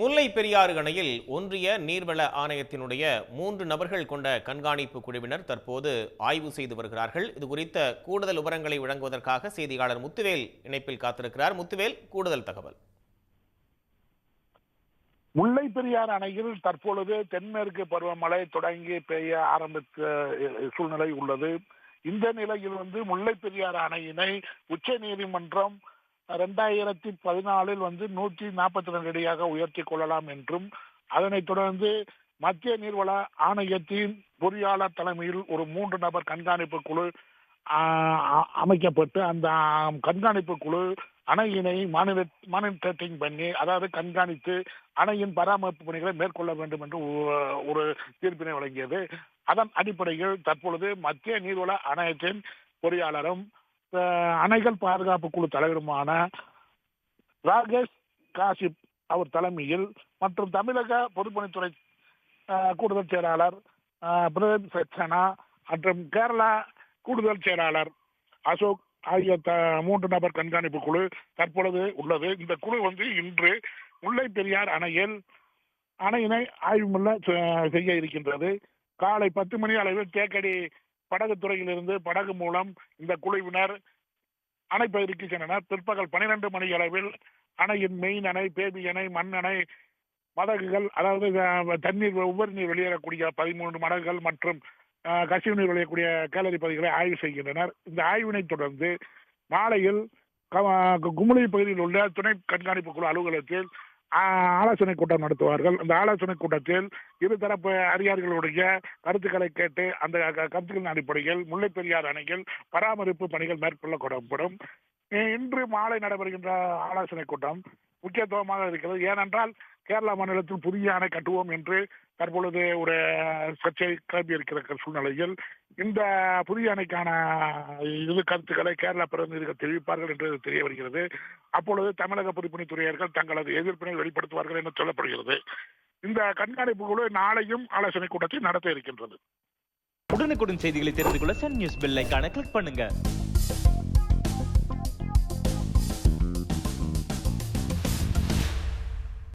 முல்லை பெரியாறு அணையில் ஒன்றிய நீர்வள ஆணையத்தினுடைய 3 நபர்கள் கொண்ட கண்காணிப்பு குழுவினர் தற்போது ஆய்வு செய்து வருகிறார்கள். இது குறித்த கூடுதல் விவரங்களை வழங்குவதற்காக செய்தியாளர் முத்துவேல் இணைப்பில் காத்திருக்கிறார். முத்துவேல், கூடுதல் தகவல். முல்லை பெரியாறு அணையில் தற்பொழுது தென்மேற்கு பருவமழை தொடங்கி பெய்ய ஆரம்பித்த சூழ்நிலை உள்ளது. இந்த நிலையில் முல்லை பெரியாறு அணையினை உச்ச நீதிமன்றம் 2014 142 அடியாக உயர்த்தி கொள்ளலாம் என்றும், அதனைத் தொடர்ந்து மத்திய நீர்வள ஆணையத்தின் பொறியாளர் தலைமையில் ஒரு 3 நபர் கண்காணிப்பு குழு அமைக்கப்பட்டு, அந்த கண்காணிப்பு குழு அணையினை மானிட்டரிங் பண்ணி, அதாவது கண்காணித்து அணையின் பராமரிப்பு பணிகளை மேற்கொள்ள வேண்டும் என்று ஒரு தீர்ப்பினை வழங்கியது. அதன் அடிப்படையில் தற்பொழுது மத்திய நீர்வள ஆணையத்தின் பொறியாளரும் அணைகள் பாதுகாப்பு குழு தலைவருமான ராகேஷ் காசிப் அவர் தலைமையில் மற்றும் தமிழக பொதுப்பணித்துறை கூடுதல் செயலாளர் பிரதீப் சக்சேனா மற்றும் கேரளா கூடுதல் செயலாளர் அசோக் ஆகிய 3 நபர் கண்காணிப்பு குழு தற்பொழுது உள்ளது. இந்த குழு இன்று முல்லை பெரியார் அணையினை ஆய்வு செய்ய இருக்கின்றது. காலை 10 மணி அளவில் தேக்கடி படகு துறையிலிருந்து படகு மூலம் இந்த குழுவினர் அணை பகுதிக்கு சென்றனர். பிற்பகல் 12 மணி அளவில் அணையின் மெயின் அணை, பேபி அணை, மண் அணை, மதகுகள், அதாவது தண்ணீர் உபரி நீர் வெளியேறக்கூடிய 13 மடகுகள் மற்றும் கசிவு நீர் வெளியக்கூடிய கேலரி பகுதிகளை ஆய்வு செய்கின்றனர். இந்த ஆய்வினை தொடர்ந்து மாலையில் குமுளி பகுதியில் உள்ள துணை கண்காணிப்பு குழு அலுவலகத்தில் ஆலோசனை கூட்டம் நடத்துவார்கள். அந்த ஆலோசனை கூட்டத்தில் இருதரப்பு அதிகாரிகளுடைய கருத்துக்களை கேட்டு அந்த கருத்துக்களின் அடிப்படையில் முல்லை பெரியாறு அணையில் பராமரிப்பு பணிகள் மேற்கொள்ளப்படும். இன்று மாலை நடைபெறுகின்ற ஆலோசனை கூட்டம் முக்கியத்துவமாக இருக்கிறது. ஏனென்றால் கேரளா மாநிலத்தில் புதிய அணை கட்டுவோம் என்று தற்பொழுது ஒரு சர்ச்சை கிளம்பி இருக்கிற சூழ்நிலையில் இந்த புதிய அணைக்கான கருத்துக்களை கேரளா பிரதிநிதிகள் தெரிவிப்பார்கள் என்று தெரிய வருகிறது. அப்பொழுது தமிழக பொதுப்பணித்துறையர்கள் தங்களது எதிர்ப்பினை வெளிப்படுத்துவார்கள் என்று சொல்லப்படுகிறது. இந்த கண்காணிப்பு குழு நாளையும் ஆலோசனை கூட்டத்தை நடத்த இருக்கின்றது. உடனுக்குடன் செய்திகளை தெரிந்து கொள்ள சன் நியூஸ் பெல் ஐகானை கிளிக் பண்ணுங்க.